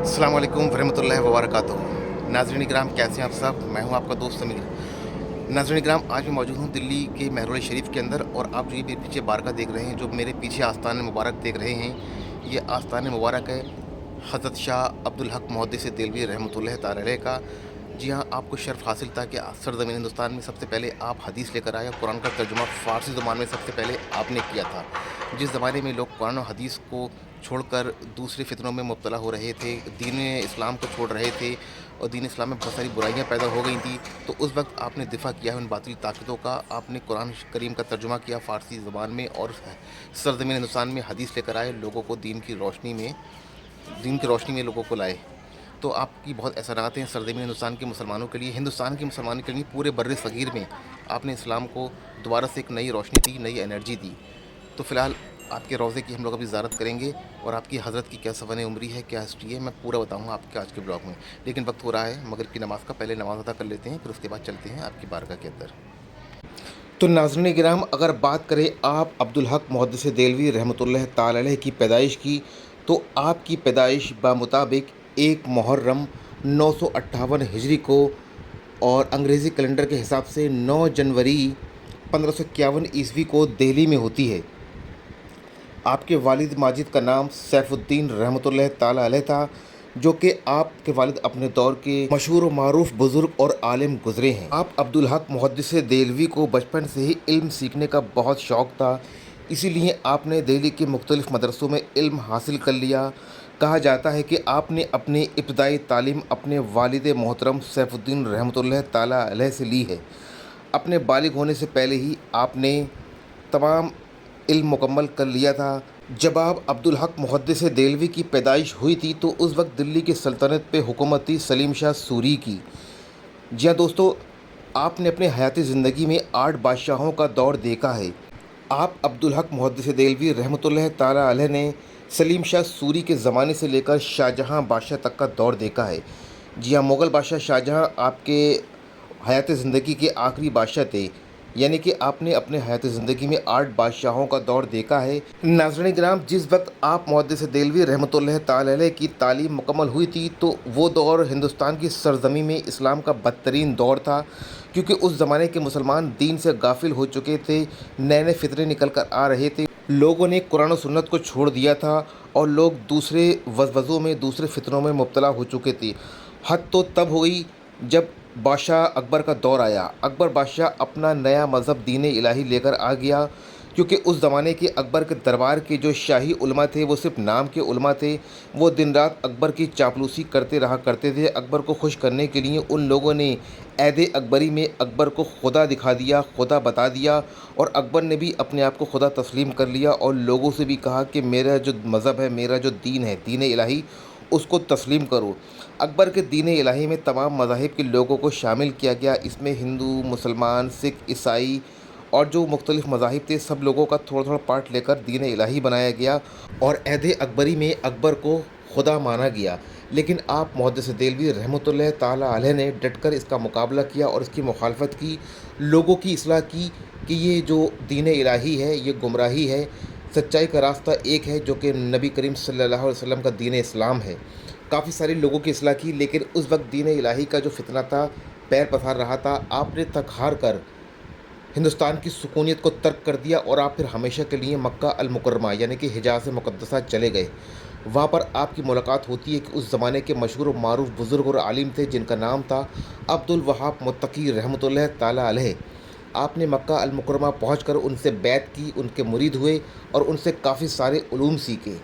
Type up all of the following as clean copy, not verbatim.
अस्सलाम वालेकुम वरहमतुल्लाहि वबरकातुहू। नाज़रीन इकराम, कैसे हैं आप सब? मैं हूं आपका दोस्त समीर। नाज़रीन इकराम, आज मैं मौजूद हूं दिल्ली के महरोल शरीफ के अंदर, और आप जो ये मेरे पीछे बारगाह देख रहे हैं, जो मेरे पीछे आस्तान मुबारक देख रहे हैं, ये आस्तान मुबारक है हज़रत शाह अब्दुल हक मुहद्दिस देलवी रहमतुल्लाह तआला अलैह का। जी हाँ, आपको शर्फ़ हासिल था कि सरज़मीन हिंदुस्तान में सबसे पहले आप हदीस लेकर आए। कुरान का तर्जुमा फ़ारसी ज़ुबान में सबसे पहले आपने किया था। जिस ज़माने में लोग कुरान और हदीस को छोड़कर दूसरे फितनों में मुब्तला हो रहे थे, दीन इस्लाम को छोड़ रहे थे, और दीन इस्लाम में बहुत सारी बुराइयां पैदा हो गई थी, तो उस वक्त आपने दिफा किया है उन बातिल ताकतों का। आपने कुरान करीम का तर्जुमा किया फ़ारसी ज़बान में, और सरज़मीन हिंदुस्तान में हदीस लेकर आए, लोगों को दीन की रोशनी में लोगों को लाए। तो आपकी बहुत एहसानात हैं सरज़मीन हिंदुस्तान के मुसलमानों के लिए, हिंदुस्तान के मुसलमानों के लिए, पूरे बर्र सग़ीर में आपने इस्लाम को दोबारा से एक नई रोशनी दी, नई एनर्जी दी। तो फ़िलहाल आपके रोज़े की हम लोग अभी ज़ियारत करेंगे, और आपकी हज़रत की क्या सवन उम्री है, क्या हिस्ट्री है, मैं पूरा बताऊंगा आपके आज के ब्लॉग में। लेकिन वक्त हो रहा है मगरिब की नमाज़ का, पहले नमाज़ अदा कर लेते हैं, फिर उसके बाद चलते हैं आपकी बारगाह के अंदर। तो नाज़रीन किराम, अगर बात करें आप अब्दुल हक मुहद्दिस देलवी रहमतुल्लाह ताला अलैह की पैदाइश की, तो आपकी पैदाइश बामुताबिक 1 मुहर्रम 958 हिजरी को, और अंग्रेज़ी कैलेंडर के हिसाब से 9 जनवरी 1551 ईस्वी को दिल्ली में होती है। आपके वालिद माजिद का नाम सैफुद्दीन रहमतुल्लाह ताला अलैह था, जो कि आपके वालिद अपने दौर के मशहूर मारूफ बुज़ुर्ग और आलिम गुज़रे हैं। आप अब्दुल हक मुहद्दिस देलवी को बचपन से ही इल्म सीखने का बहुत शौक़ था, इसीलिए आपने दिल्ली के मुख्तलिफ़ मदरसों में इल्म हासिल कर लिया। कहा जाता है कि आपने अपनी इब्तदाई तालीम अपने वालिद मोहतरम सैफुद्दीन रहमतुल्लाह ताला अलैह से ली है। अपने बालिग होने से पहले ही आपने तमाम इल्म मुकम्मल कर लिया था। जब आप अब्दुल हक मुहद्दिस देलवी की पैदाइश हुई थी, तो उस वक्त दिल्ली की सल्तनत पे हुकूमत थी सलीम शाह सूरी की। जी हाँ दोस्तों, आपने अपने हयाती ज़िंदगी में 8 बादशाहों का दौर देखा है। आप अब्दुल हक मुहद्दिस देलवी रहमतुल्लाह ताला अलैह ने सलीम शाह सूरी के ज़माने से लेकर शाहजहाँ बादशाह तक का दौर देखा है। जी हाँ, मुग़ल बादशाह शाहजहाँ आपके हयात ज़िंदगी के आखिरी बादशाह थे, यानी कि आपने अपने हयात ज़िंदगी में 8 बादशाहों का दौर देखा है। नाज़रीन किराम, जिस वक्त आप मुहद्दिस देलवी रहमतुल्लाह ताला अलैह की तालीम मुकम्मल हुई थी, तो वो दौर हिंदुस्तान की सरज़मीं में इस्लाम का बदतरीन दौर था, क्योंकि उस ज़माने के मुसलमान दीन से गाफिल हो चुके थे, नए नए फितरे निकल कर आ रहे थे, लोगों ने कुरान और सुन्नत को छोड़ दिया था, और लोग दूसरे वज़वज़ों में, दूसरे फितरों में मुब्तला हो चुके थे। हद तो तब हुई जब बादशाह अकबर का दौर आया। अकबर बादशाह अपना नया मज़हब दीन इलाही लेकर आ गया, क्योंकि उस ज़माने के अकबर के दरबार के जो शाही उलमा थे, वो सिर्फ नाम के उलमा थे। वो दिन रात अकबर की चापलूसी करते रहा करते थे। अकबर को खुश करने के लिए उन लोगों ने ऐद अकबरी में अकबर को खुदा दिखा दिया, खुदा बता दिया, और अकबर ने भी अपने आप को खुदा तस्लीम कर लिया, और लोगों से भी कहा कि मेरा जो मज़हब है, मेरा जो दीन है, दीन इलाही, उसको तस्लीम करो। अकबर के दीन इलाही में तमाम मज़ाहिब के लोगों को शामिल किया गया। इसमें हिंदू, मुसलमान, सिख, ईसाई और जो मुख्तलिफ़ मज़ाहिब थे, सब लोगों का थोड़ा थोड़ा पार्ट लेकर दीन इलाही बनाया गया, और ऐद अकबरी में अकबर को खुदा माना गया। लेकिन आप मुहद्दिस देलवी रहमतुल्लाह ताला अलैह ने डटकर इसका मुकाबला किया और इसकी मुखालफत की, लोगों की इस्लाह की कि ये जो दीन इलाही है, ये गुमराही है, सच्चाई का रास्ता एक है, जो कि नबी करीम सल्लल्लाहु अलैहि वसल्लम का दीन इस्लाम है। काफ़ी सारे लोगों की इस्लाह की, लेकिन उस वक्त दीन इलाही का जो फितना था, पैर पसार रहा था। आपने थक हार कर हिंदुस्तान की सुकूनियत को तर्क कर दिया, और आप फिर हमेशा के लिए मक्का अल मुकर्रमा यानी कि हिजाज़ मुक़द्दसा चले गए। वहाँ पर आपकी मुलाकात होती है कि उस ज़माने के मशहूर और मारूफ बुज़ुर्ग और आलिम थे, जिनका नाम था अब्दुल वहाब मुत्तकी रहमतुल्लाह ताला अलैह। आपने मक्का अल मुकर्रमा पहुँचकर उनसे बैत की, उनके मुरीद हुए, और उनसे काफ़ी सारे उलूम सीखे।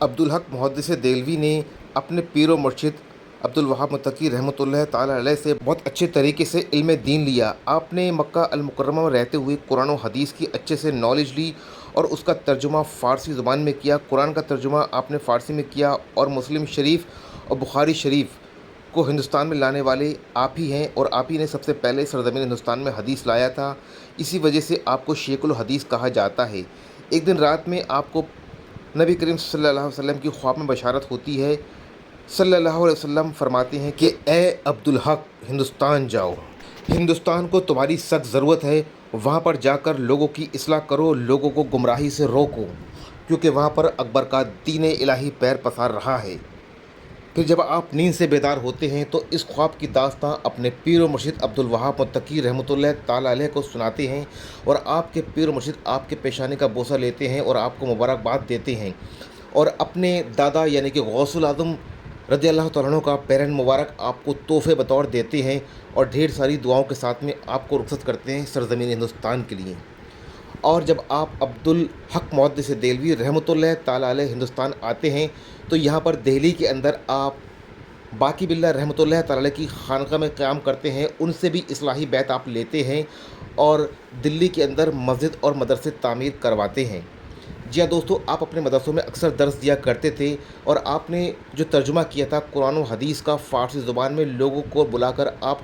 अब्दुल हक मुहद्दिस देलवी ने अपने पीर व मुर्शिद अब्दुल वहाब मुत्तकी रहमतुल्लाह ताला अलैह से बहुत अच्छे तरीके से इल्म दीन लिया। आपने मक्का अल मुकर्रमा में रहते हुए कुरान और हदीस की अच्छे से नॉलेज ली, और उसका तर्जुमा फ़ारसी ज़ुबान में किया। कुरान का तर्जुमा आपने फ़ारसी में किया, और मुस्लिम शरीफ और बुखारी शरीफ को हिंदुस्तान में लाने वाले आप ही हैं, और आप ही ने सबसे पहले सरज़मीन हिंदुस्तान में हदीस लाया था। इसी वजह से आपको शेखुल हदीस कहा जाता है। एक दिन रात में आपको नबी करीम सल्लल्लाहु अलैहि वसल्लम की ख्वाब में बशारत होती है। सल्लल्लाहु अलैहि वसल्लम फरमाते हैं कि ए अब्दुल हक, हिंदुस्तान जाओ, हिंदुस्तान को तुम्हारी सख्त ज़रूरत है। वहाँ पर जाकर लोगों की इस्लाह करो, लोगों को गुमराही से रोको, क्योंकि वहाँ पर अकबर का दीन इलाही पैर पसार रहा है। फिर जब आप नींद से बेदार होते हैं तो इस ख्वाब की दास्तां अपने पीर व मुर्शिद अब्दुल वहाब मुत्तकी रहमतुल्लाह ताला अलैह को सुनाते हैं और आपके पीर व मुर्शिद आपके पेशानी का बोसा लेते हैं और आपको मुबारकबाद देते हैं और अपने दादा यानी कि गौसुल आज़म रज़ी अल्लाह तआला अन्हु का पैरहन मुबारक आपको तोहफ़े बतौर देते हैं और ढेर सारी दुआओं के साथ में आपको रुखसत करते हैं सरज़मीन हिंदुस्तान के लिए। और जब आप अब्दुल हक मुहद्दिस देलवी रहमतुल्लाह ताला अलैह हिंदुस्तान आते हैं तो यहाँ पर दिल्ली के अंदर आप बाकी बिल्ला रहमतुल्लाह ताला अलैह की खानका में क़याम करते हैं, उनसे भी इस्लाही बैत आप लेते हैं और दिल्ली के अंदर मस्जिद और मदरसे तामीर करवाते हैं। जी हाँ दोस्तों, आप अपने मदरसों में अक्सर दर्स दिया करते थे और आपने जो तर्जुमा किया था कुरान व हदीस का फ़ारसी ज़ुबान में, लोगों को बुलाकर आप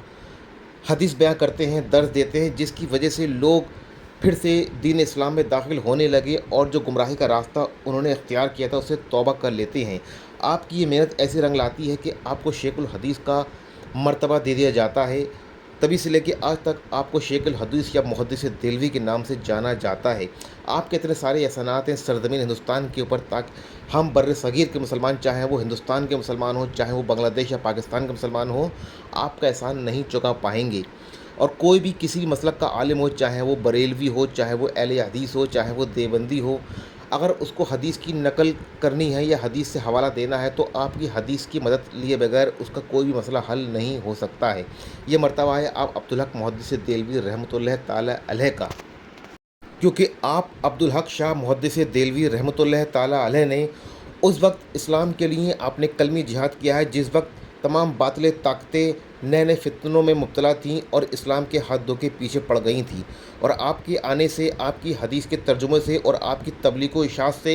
हदीस बयां करते हैं, दर्स देते हैं, जिसकी वजह से लोग फिर से दीन इस्लाम में दाखिल होने लगे और जो गुमराही का रास्ता उन्होंने इख्तियार किया था उससे तौबा कर लेते हैं। आपकी ये मेहनत ऐसी रंग लाती है कि आपको शेखुल हदीस का मर्तबा दे दिया जाता है। तभी से लेके आज तक आपको शेखुल हदीस या मुहद्दिस देलवी के नाम से जाना जाता है। आपके इतने सारे एहसानात हैं सरज़मीन हिंदुस्तान के ऊपर, ताकि हम बर्र सगीर के मुसलमान, चाहे वो हिंदुस्तान के मुसलमान हो, चाहे वो बांग्लादेश या पाकिस्तान के मुसलमान हो, आपका एहसान नहीं चुका पाएंगे। और कोई भी किसी भी मसलक का आलिम हो, चाहे वो बरेलवी हो, चाहे वो अहले हदीस हो, चाहे वो देवबंदी हो, अगर उसको हदीस की नकल करनी है या हदीस से हवाला देना है तो आपकी हदीस की मदद लिए बगैर उसका कोई भी मसला हल नहीं हो सकता है। ये मर्तबा है आप अब्दुल हक मुहद्दिस देलवी रहमतुल्लाह ताला अलैह का, क्योंकि आप अब्दुल हक शाह मुहद्दिस देलवी रहमतुल्लाह ताला अलैह ने उस वक्त इस्लाम के लिए आपने कलमी जिहाद किया है जिस वक्त तमाम बातिल ताकतें नए नए फितनों में मुब्तला थीं और इस्लाम के हदों के पीछे पड़ गई थीं। और आपके आने से, आपकी हदीस के तर्जुमे से और आपकी तबलीग व इशाअत से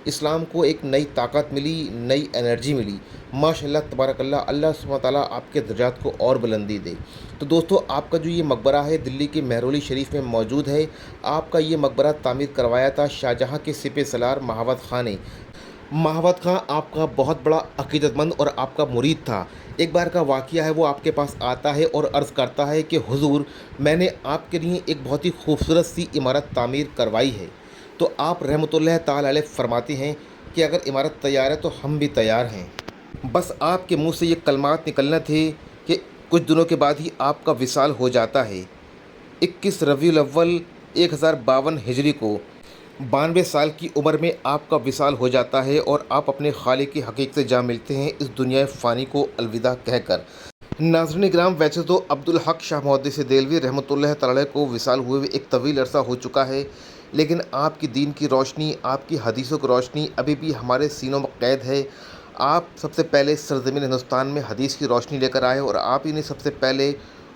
इस्लाम को एक नई ताकत मिली, नई एनर्जी मिली। माशाअल्लाह तबारकल्लाह, अल्लाह सुब्हानहू व तआला आपके दर्जात को और बुलंदी दे। तो दोस्तों, आपका जो ये मकबरा है दिल्ली के महरौली शरीफ में मौजूद है। आपका ये मकबरा तामीर करवाया था शाहजहाँ के सिपह सलार महावत खां ने। महावत खां आपका बहुत बड़ा अकीदतमंद और आपका मुरीद था। एक बार का वाक़या है, वो आपके पास आता है और अर्ज़ करता है कि हुज़ूर, मैंने आपके लिए एक बहुत ही खूबसूरत सी इमारत तामीर करवाई है। तो आप रहमतुल्लाह ताला अलैह फरमाते हैं कि अगर इमारत तैयार है तो हम भी तैयार हैं। बस आपके मुँह से ये कलमात निकलना थे कि कुछ दिनों के बाद ही आपका विसाल हो जाता है। 21 रबीउल अव्वल 1052 हिजरी को 92 साल की उम्र में आपका विसाल हो जाता है और आप अपने खालिक की हकीकत से जा मिलते हैं इस दुनिया फ़ानी को अलविदा कहकर। नाज़रीन किराम, वैसे तो अब्दुल हक शाह मुहद्दिस देलवी रहमतुल्लाह ताला अलैह को विसाल हुए एक तवील अरसा हो चुका है, लेकिन आपकी दीन की रोशनी, आपकी हदीसों की रोशनी अभी भी हमारे सीनों में कैद है। आप सबसे पहले सरज़मीन हिंदुस्तान में हदीस की रोशनी लेकर आए और आप ही ने सबसे पहले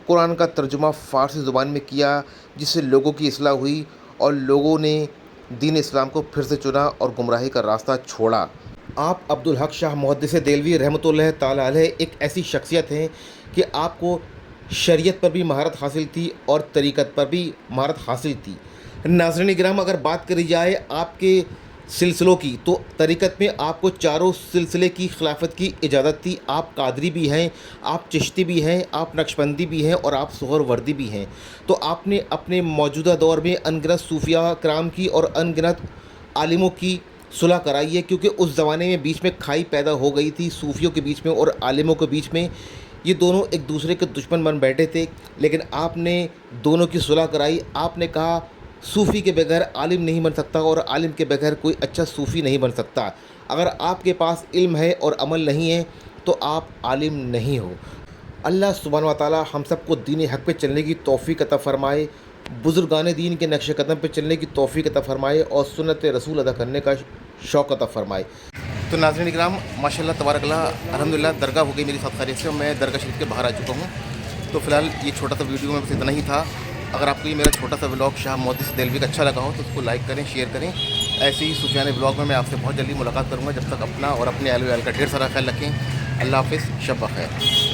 कुरान का तर्जुमा फ़ारसी ज़ुबान में किया, जिससे लोगों की इस्लाह हुई और लोगों ने दीन इस्लाम को फिर से चुना और गुमराही का रास्ता छोड़ा। आप अब्दुल हक शाह मुहद्दिस देलवी रहमतुल्लाह ताला अलैह एक ऐसी शख्सियत हैं कि आपको शरीयत पर भी महारत हासिल थी और तरीक़त पर भी महारत हासिल थी। नाज़रीन किराम, अगर बात करी जाए आपके सिलसिलों की, तो तरीक़त में आपको चारों सिलसिले की खिलाफत की इजाज़त थी। आप कादरी भी हैं, आप चिश्ती भी हैं, आप नक्शबंदी भी हैं और आप सुहरवर्दी भी हैं। तो आपने अपने मौजूदा दौर में अनगिनत सूफिया कराम की और अनगिनत आलिमों की सुलह कराई है, क्योंकि उस ज़माने में बीच में खाई पैदा हो गई थी सूफियों के बीच में और आलिमों के बीच में। ये दोनों एक दूसरे के दुश्मन बन बैठे थे, लेकिन आपने दोनों की सुलह कराई। आपने कहा सूफ़ी के बगैर आलिम नहीं बन सकता और आलिम के बगैर कोई अच्छा सूफ़ी नहीं बन सकता। अगर आपके पास इल्म है और अमल नहीं है तो आप आलिम नहीं हो। अल्लाह सुब्हानहू व तआला हम सबको दीन हक़ पे चलने की तौफ़ीक़ अता फ़रमाए, बुज़ुर्गान दीन के नक्श कदम पे चलने की तौफ़ीक़ अता फ़रमाए और सुन्नत रसूल अदा करने का शौक़ अता फ़रमाए। तो नाज़रीन किराम, माशाअल्लाह तबारकल्लाह, अल्हम्दुलिल्लाह दरगाह हो गई मेरी साथ खैरियत से और मैं दरगाह शरीफ के बाहर आ चुका हूँ। तो फ़िलहाल ये छोटा सा वीडियो में बस इतना ही था। अगर आपको ये मेरा छोटा सा व्लॉग शाह मुहद्दिस देलवी का अच्छा लगा हो तो उसको लाइक करें, शेयर करें। ऐसे ही सूफियाने व्लॉग में मैं आपसे बहुत जल्दी मुलाकात करूँगा। जब तक अपना और अपने अहल व अयाल का ढेर सारा ख्याल रखें। अल्लाह हाफ़िज़, शब बख़ैर।